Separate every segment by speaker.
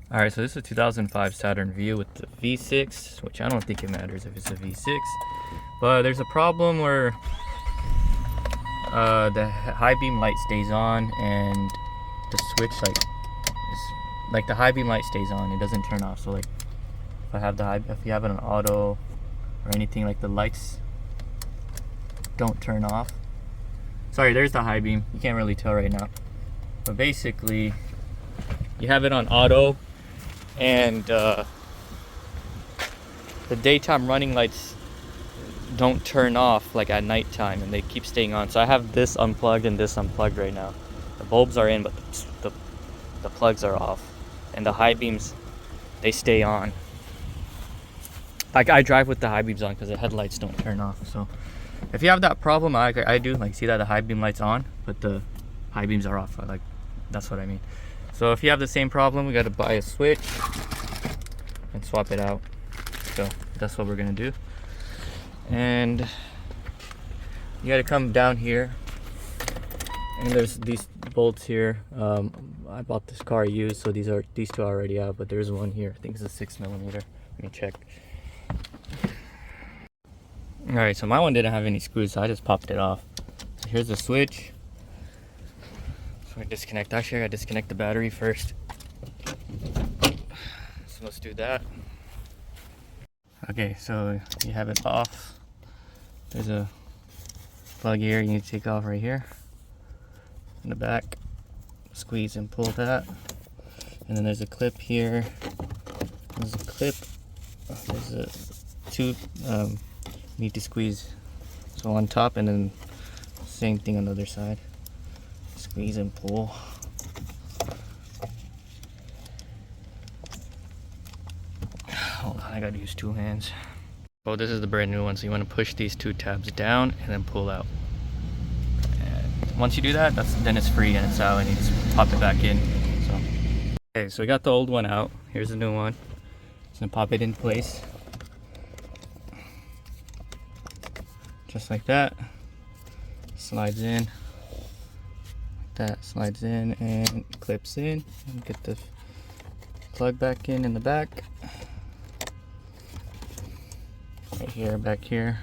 Speaker 1: Alright, so this is a 2005 Saturn Vue with the V6, which I don't think it matters if it's a V6. But there's a problem where the high beam light stays on and the switch like the high beam light stays on, it doesn't turn off. So like if you have it on auto or anything, like the lights don't turn off. Sorry, there's the high beam. You can't really tell right now. But basically, you have it on auto and the daytime running lights don't turn off like at nighttime, and they keep staying on. So I have this unplugged and this unplugged right now. The bulbs are in, but the plugs are off, and the high beams, they stay on. Like I drive with the high beams on because the headlights don't turn off. So if you have that problem, I do like see that the high beam light's on, but the high beams are off. Like that's what I mean. So if you have the same problem, we got to buy a switch and swap it out. So that's what we're gonna do. And you got to come down here, and there's these bolts here. I bought this car used, so these two are already out, but there's one here. I think it's a 6mm. Let me check. All right, so my one didn't have any screws, so I just popped it off. So here's the switch. So I disconnect. Actually, I gotta disconnect the battery first. So let's do that. Okay, so you have it off. There's a plug here you need to take off right here in the back. Squeeze and pull that. And then there's a clip here. There's a clip. There's a two need to squeeze. So on top, and then same thing on the other side. Squeeze and pull. Hold on, I gotta use two hands. Oh, this is the brand new one, so you want to push these two tabs down and then pull out. And once you do that, then it's free and it's out, and you just pop it back in. So, okay, so we got the old one out. Here's the new one. Just gonna pop it in place, just like that. Slides in, like that. Slides in and clips in. And get the plug back in the back. Right here, back here,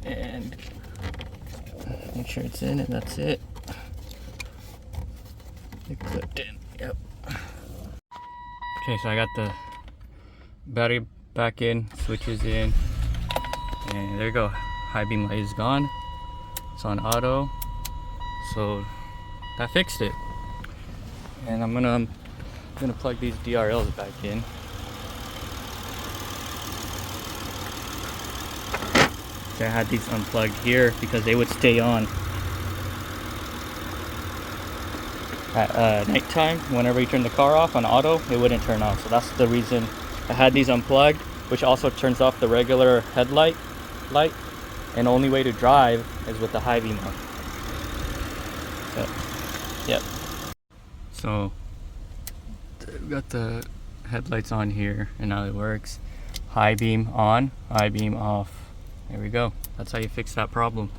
Speaker 1: and make sure it's in, and that's it. It clipped in. Yep. Okay, so I got the battery back in, switches in, and there you go. High beam light is gone. It's on auto, so that fixed it. And I'm gonna plug these DRLs back in. I had these unplugged here because they would stay on at nighttime. Whenever you turn the car off on auto, it wouldn't turn off. So that's the reason I had these unplugged, which also turns off the regular headlight light. And the only way to drive is with the high beam on. So, yep. So we got the headlights on here, and now it works. High beam on, high beam off. There we go. That's how you fix that problem.